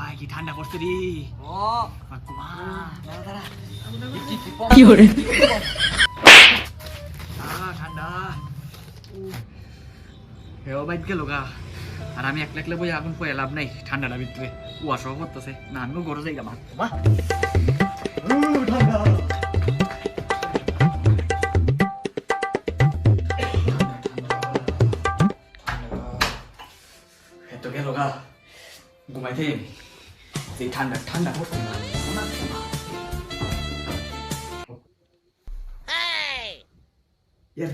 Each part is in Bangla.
ভাই কি ঠান্ডা পড়ছে রে ও মা কি করে ঠান্ডা হেও বাইক গেল গা আর আমি একলা একলা বই আগুন পয়ে লাভ নাই ঠান্ডাটা ভিতরে কুয়াশাও করতেছে না আমিও ঘরে যাই গা মা ঠান্ডা এত গেল গা ঘুমাইতে সেই ঠান্ডা ঠান্ডা পড়ছে না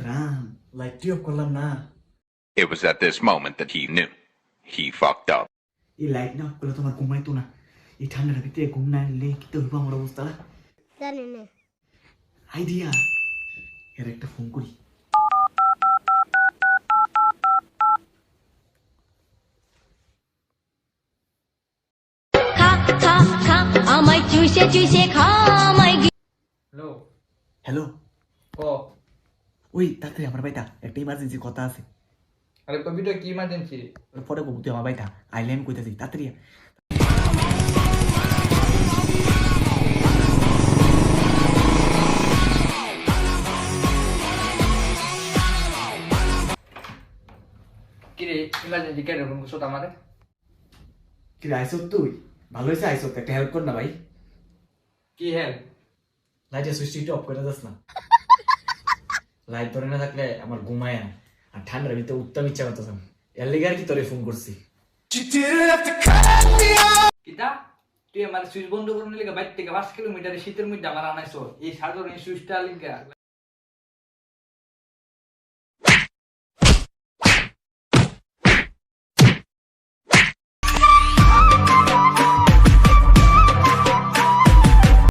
রাম লাইটটি অফ করলাম না It was at this moment that he knew. He fucked up. এই লাইট না অফ করলে তোমার ঘুমাইতো না এই ঠান্ডার ভিতরে ঘুম না এলে কি তো হইব আমার অবস্থা জানি না আইডিয়া এর একটা ফোন করি খা খা খা আমায় চুষে চুষে খা আমায় হ্যালো হ্যালো ও ওই তাড়াতাড়ি আমার ভাইটা একটা ইমার্জেন্সি কথা আছে আরে কবিটা কি ইমার্জেন্সি পরে বলবো তুই আমার ভাইটা আইলে আমি কইতেছি তাড়াতাড়ি কি রে ইমার্জেন্সি কেন ফোন করছো আমারে কি রে আইসো তুই ভালো হয়েছে আইসো একটা হেল্প কর না ভাই কি হেল্প লাইটের সুইচটা অফ করে দাস না লাইট ধরে না থাকলে আমার ঘুমায় না আর ঠান্ডার ভিতরে উত্তম ইচ্ছা করতেছে এর লেগে আর কি তোরে ফোন করছি কিতা তুই আমার সুইচ বন্ধ করে নিলে বাইর থেকে 5 কিলোমিটার শীতের মধ্যে আমার আনাইছো এই সাধারণ সুইচটা লিগা